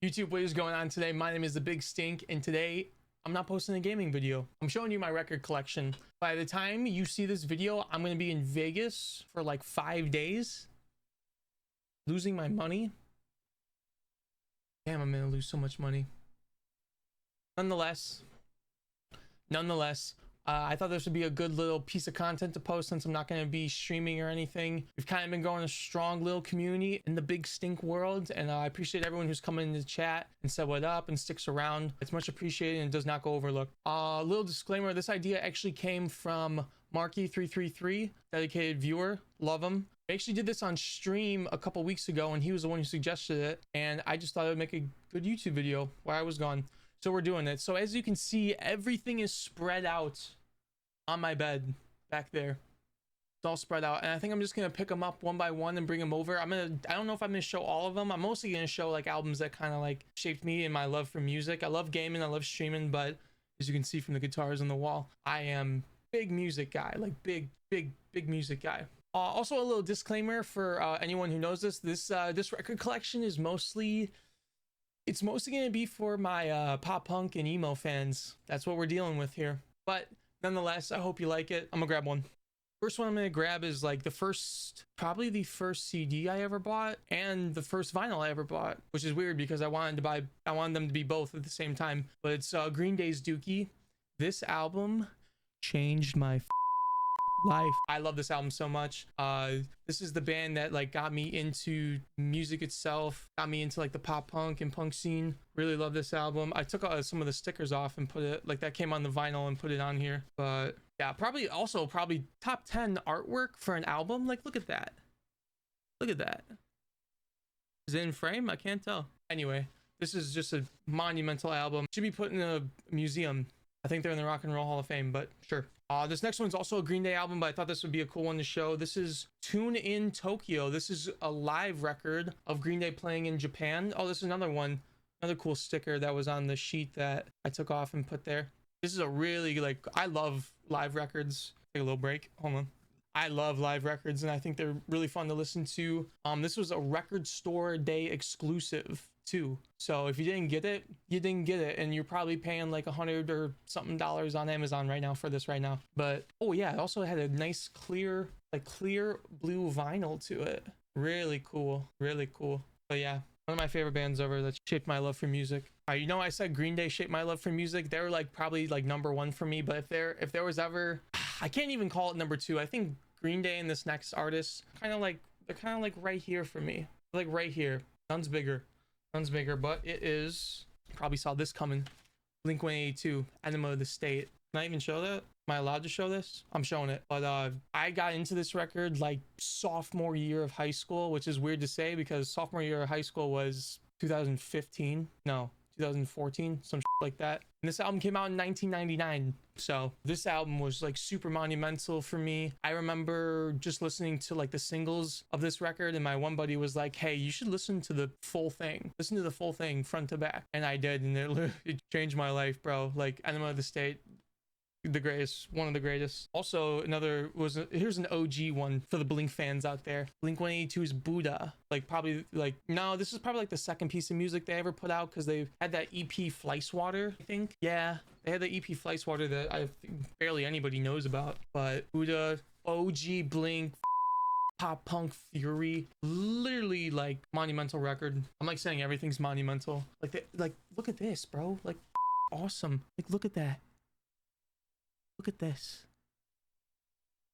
YouTube, what is going on today? My name is The Big Stink, and today I'm not posting a gaming video. I'm showing you my record collection. By the time you see this video, I'm going to be in Vegas for like 5 days, losing my money. Damn, I'm going to lose so much money. Nonetheless, I thought this would be a good little piece of content to post since I'm not going to be streaming or anything. We've kind of been growing a strong little community in the Big Stink world, and I appreciate everyone who's come in the chat and said what up and sticks around. It's much appreciated and does not go overlooked. Little disclaimer, this idea actually came from Marky333, dedicated viewer. Love him. I actually did this on stream a couple weeks ago, and he was the one who suggested it, and I just thought it would make a good YouTube video while I was gone. So we're doing it. So as you can see, everything is spread out on my bed back there. It's all spread out, and I think I'm just gonna pick them up one by one and bring them over. I don't know if I'm gonna show all of them. I'm mostly gonna show like albums that kind of like shaped me and my love for music. I love gaming, I love streaming, but as you can see from the guitars on the wall, I am big music guy, like big music guy. Also a little disclaimer for anyone who knows this record collection is mostly going to be for my pop punk and emo fans. That's what we're dealing with here, but nonetheless, I hope you like it. I'm gonna grab one. First one I'm gonna grab is like probably the first CD I ever bought and the first vinyl I ever bought, which is weird because I wanted them to be both at the same time. But it's Green Day's Dookie. This album changed my life. I love this album so much. This is the band that like got me into music itself, got me into like the pop punk and punk scene. Really love this album. I took some of the stickers off and put it like that came on the vinyl and put it on here. But yeah, probably top 10 artwork for an album. Like look at that. Look at that. Is it in frame? I can't tell. Anyway, this is just a monumental album. Should be put in a museum. I think they're in the Rock and Roll Hall of Fame, but sure. This next one's also a Green Day album, but I thought this would be a cool one to show. This is Tune in Tokyo. This is a live record of Green Day playing in Japan. Oh, this is another one, another cool sticker that was on the sheet that I took off and put there. This is a really I love live records. Take a little break. Hold on. I love live records, and I think they're really fun to listen to. This was a record store day exclusive too. So if you didn't get it, you didn't get it, and you're probably paying like $100 or something on Amazon right now for this right now. But oh yeah, it also had a nice clear blue vinyl to it. Really cool, really cool. But yeah, one of my favorite bands ever that shaped my love for music. You know, I said Green Day shaped my love for music. They're like probably like number one for me, but if there was ever, I can't even call it number two. I think Green Day and this next artist they're kind of like right here for me, like right here. Sounds bigger, but it is, probably saw this coming. Blink-182, Enema of the State. Can I even show that? Am I allowed to show this? I'm showing it. But I got into this record like sophomore year of high school, which is weird to say because sophomore year of high school was 2015. No, 2014, some shit like that. And this album came out in 1999. So this album was like super monumental for me. I remember just listening to like the singles of this record, and my one buddy was like, hey, you should listen to the full thing. Listen to the full thing front to back. And I did, and it changed my life, bro. Like Enema of the State, the greatest, one of the greatest. Also here's an OG one for the Blink fans out there. Blink-182's Buddha. No, this is probably like the second piece of music they ever put out because they had that EP Fleischwater, I think. Yeah, they had the EP Fleischwater that I think barely anybody knows about. But Buddha, OG Blink, pop punk fury, literally like monumental record. I'm like saying everything's monumental. Like look at this, bro. Like awesome. Like look at that. Look at this.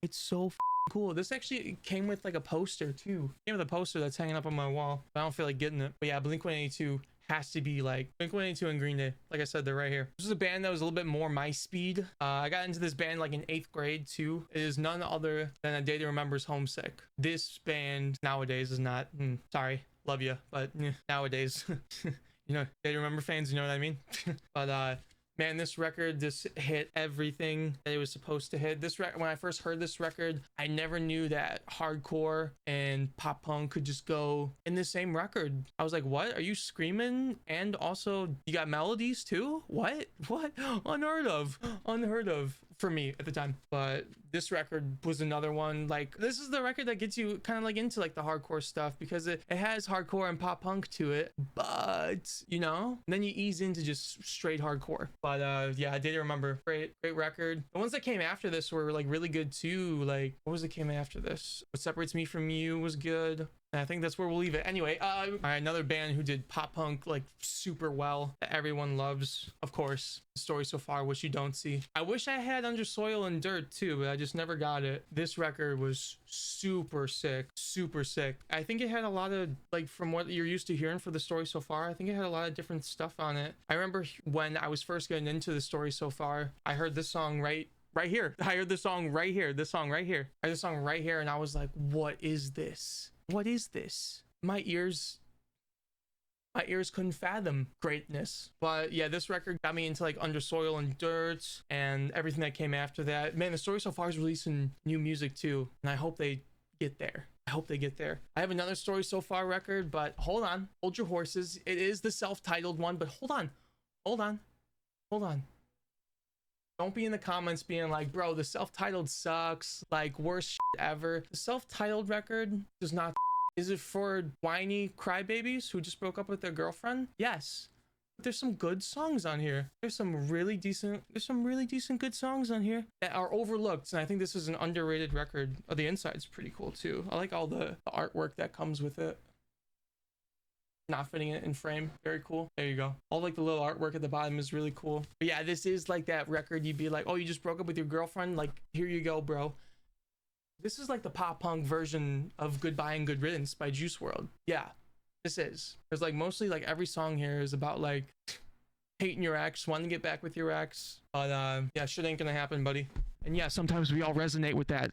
It's so cool. This actually came with like a poster too. It came with a poster that's hanging up on my wall. But I don't feel like getting it. But yeah, Blink-182 has to be like Blink-182 and Green Day. Like I said, they're right here. This is a band that was a little bit more my speed. I got into this band like in 8th grade too. It is none other than A Day to Remember's Homesick. This band nowadays is not, sorry, love you, but nowadays, you know, Day to Remember fans, you know what I mean? But man, this record just hit everything that it was supposed to hit. When I first heard this record, I never knew that hardcore and pop punk could just go in the same record. I was like, what? Are you screaming? And also, you got melodies too? What? Unheard of. for me at the time. But this record was another one. Like, this is the record that gets you kind of like into like the hardcore stuff, because it has hardcore and pop punk to it, but you know, and then you ease into just straight hardcore. But yeah, I did remember. Great record. The ones that came after this were like really good too. Like, what was it came after this? What Separates Me From You was good. And I think that's where we'll leave it. Anyway, all right, another band who did pop punk like super well that everyone loves, of course, The Story So Far, which you don't see. I wish I had Under Soil and Dirt too, but I just never got it. This record was super sick, super sick. I think it had a lot of, like, from what you're used to hearing for The Story So Far, I think it had a lot of different stuff on it. I remember when I was first getting into The Story So Far, I heard this song right here. I heard this song right here. This song right here. I heard this song right here, and I was like, what is this? What is this? My ears couldn't fathom greatness. But yeah, this record got me into like Under Soil and Dirt and everything that came after that. Man, The Story So Far is releasing new music too, and I hope they get there. I hope they get there. I have another Story So Far record, but hold on, hold your horses. It is the self-titled one, but hold on. Don't be in the comments being like, bro, the self-titled sucks, like worst shit ever. The self-titled record does not. Is it for whiny crybabies who just broke up with their girlfriend? Yes. But there's some good songs on here. There's some really decent good songs on here that are overlooked. And I think this is an underrated record. Oh, the inside's pretty cool too. I like all the artwork that comes with it. Not fitting it in frame. Very cool. There you go. All like the little artwork at the bottom is really cool. But yeah, this is like that record you'd be like, oh, you just broke up with your girlfriend? Like, here you go, bro. This is like the pop punk version of Goodbye and Good Riddance by Juice WRLD. Yeah, this is. There's like mostly like every song here is about like hating your ex, wanting to get back with your ex. But yeah, shit ain't gonna happen, buddy. And yeah, sometimes we all resonate with that.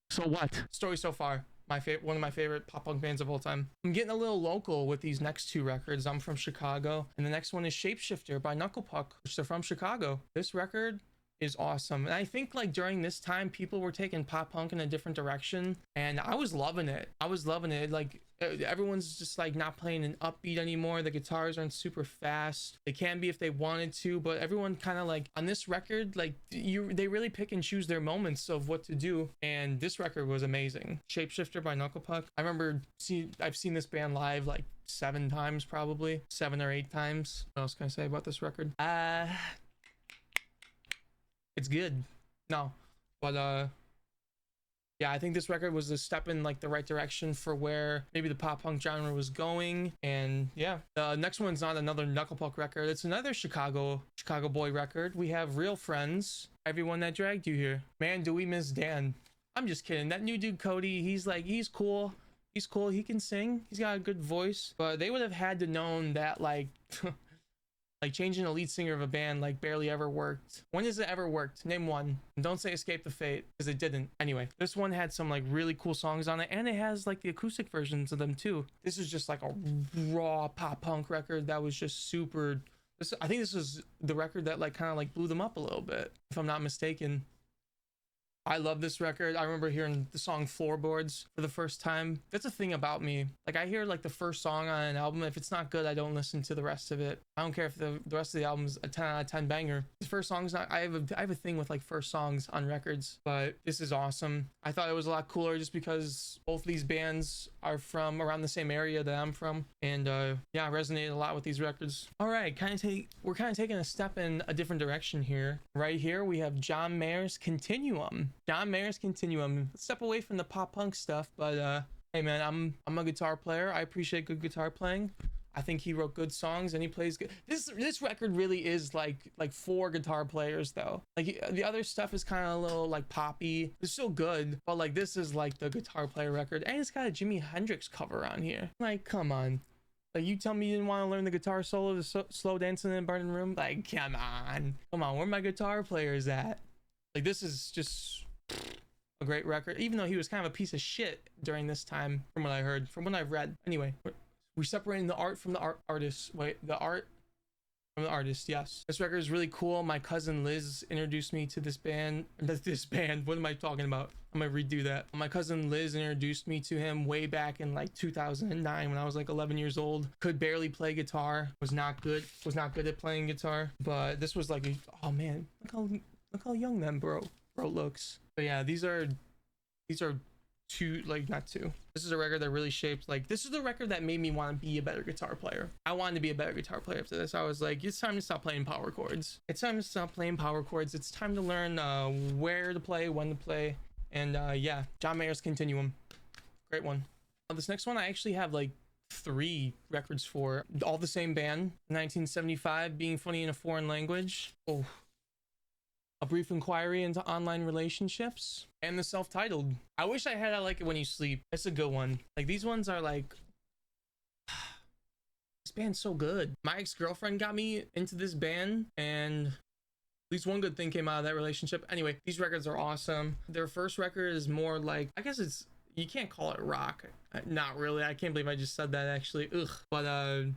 So what? Story So Far. One of my favorite pop punk bands of all time. I'm getting a little local with these next two records. I'm from Chicago, and the next one is Shapeshifter by Knucklepuck, which they're from Chicago. This record is awesome, and I think like during this time people were taking pop punk in a different direction, and I was loving it. Like, everyone's just like not playing an upbeat anymore. The guitars aren't super fast. They can be if they wanted to, but everyone kind of like on this record, like they really pick and choose their moments of what to do, and this record was amazing. Shapeshifter by Knucklepuck. I remember I've seen this band live like 7 times, probably 7 or 8 times. What else can I say about this record? It's good. No, but yeah, I think this record was a step in like the right direction for where maybe the pop punk genre was going. And yeah, the next one's not another Knucklepuck record. It's another Chicago boy record. We have Real Friends, Everyone That Dragged You Here. Man, do we miss Dan. I'm just kidding. That new dude Cody, he's cool. He's cool. He can sing. He's got a good voice. But they would have had to known that like like changing a lead singer of a band like barely ever worked. When has it ever worked? Name one. And don't say Escape the Fate, because it didn't. Anyway, this one had some like really cool songs on it, and it has like the acoustic versions of them too. This is just like a raw pop punk record that was just super. I think this was the record that like kind of like blew them up a little bit, if I'm not mistaken. I love this record. I remember hearing the song Floorboards for the first time. That's a thing about me. Like, I hear like the first song on an album. If it's not good, I don't listen to the rest of it. I don't care if the rest of the album's a 10 out of 10 banger. The first song's not. I have a thing with like first songs on records, but this is awesome. I thought it was a lot cooler just because both these bands are from around the same area that I'm from, and yeah, I resonated a lot with these records. All right, we're kind of taking a step in a different direction here. Right here, we have John Mayer's Continuum. John Mayer's Continuum. Step away from the pop punk stuff, but hey man, I'm a guitar player. I appreciate good guitar playing. I think he wrote good songs and he plays good. This record really is like for guitar players though. Like the other stuff is kind of a little like poppy. It's still good, but like this is like the guitar player record, and it's got a Jimi Hendrix cover on here. Like, come on. Like, you tell me you didn't want to learn the guitar solo to Slow Dancing in a Burning Room? Like, come on, where my guitar players at? Like, this is just a great record, even though he was kind of a piece of shit during this time, from what I heard, from what I've read. Anyway, we're separating the art from the artist. Wait, the art from the artist. Yes, this record is really cool. My cousin Liz introduced me to this band. What am I talking about? I'm gonna redo that. My cousin Liz introduced me to him way back in like 2009 when I was like 11 years old. Could barely play guitar. Was not good at playing guitar. But this was like, oh man, look how young that bro looks. But yeah, these are two, like not two. This is a record that really shaped, like this is the record that made me want to be a better guitar player. I wanted to be a better guitar player after this. I was like, it's time to stop playing power chords. It's time to stop playing power chords. It's time to learn where to play, when to play. And yeah, John Mayer's Continuum. Great one. This next one I actually have like 3 records for. All the same band. 1975, Being Funny in a Foreign Language. Oh. A Brief Inquiry into Online Relationships, and the self-titled. I wish I had I Like It When You Sleep. That's a good one. Like these ones are like, this band's so good. My ex-girlfriend got me into this band, and at least one good thing came out of that relationship. Anyway, these records are awesome. Their first record is more like, I guess it's, you can't call it rock. Not really. I can't believe I just said that actually. Ugh. But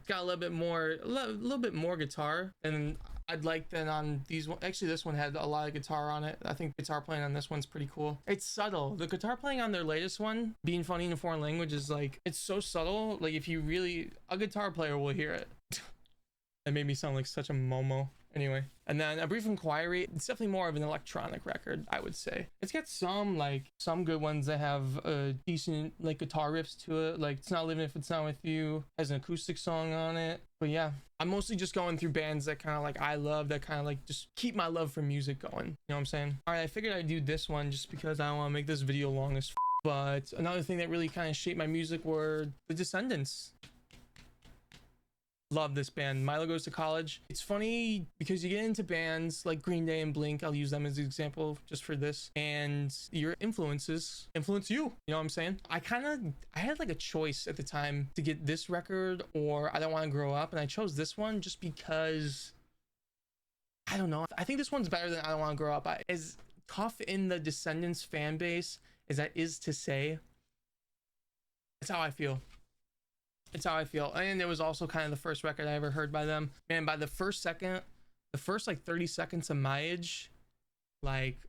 got a little bit more guitar. And I'd like that on these one. Actually, this one had a lot of guitar on it. I think guitar playing on this one's pretty cool. It's subtle. The guitar playing on their latest one, Being Funny in a Foreign Language, is like, it's so subtle. Like if you really, a guitar player will hear it. That made me sound like such a momo. Anyway, and then A Brief Inquiry, it's definitely more of an electronic record, I would say. It's got some good ones that have decent like guitar riffs to it. Like It's Not Living If It's Not With You has an acoustic song on it. But yeah, I'm mostly just going through bands that kind of like I love, that kind of like just keep my love for music going. You know what I'm saying? All right, I figured I'd do this one just because I don't want to make this video long as but another thing that really kind of shaped my music were the Descendants. Love this band. Milo Goes to College. It's funny because you get into bands like Green Day and Blink. I'll use them as an example just for this. And your influences influence you. You know what I'm saying? I had like a choice at the time to get this record or I Don't Want to Grow Up. And I chose this one just because, I don't know. I think this one's better than I Don't Want to Grow Up. As tough in the Descendants fan base as that is to say, that's how I feel. It's how I feel. And it was also kind of the first record I ever heard by them. Man, by the first like 30 seconds of My Age, like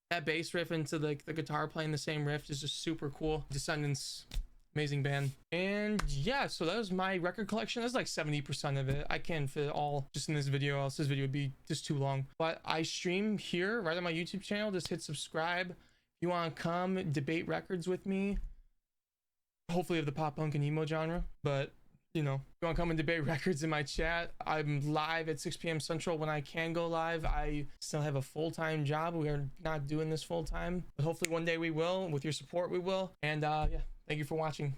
that bass riff into the guitar playing the same riff is just super cool. Descendants, amazing band. And yeah, so that was my record collection. That's like 70% of it. I can't fit it all just in this video, else this video would be just too long. But I stream here right on my YouTube channel. Just hit subscribe. If you want to come debate records with me, hopefully of the pop punk and emo genre, but you know, if you want to come and debate records in my chat, I'm live at 6 p.m. Central when I can go live. I still have a full-time job. We are not doing this full-time, but hopefully one day we will. With your support we will. And yeah, thank you for watching.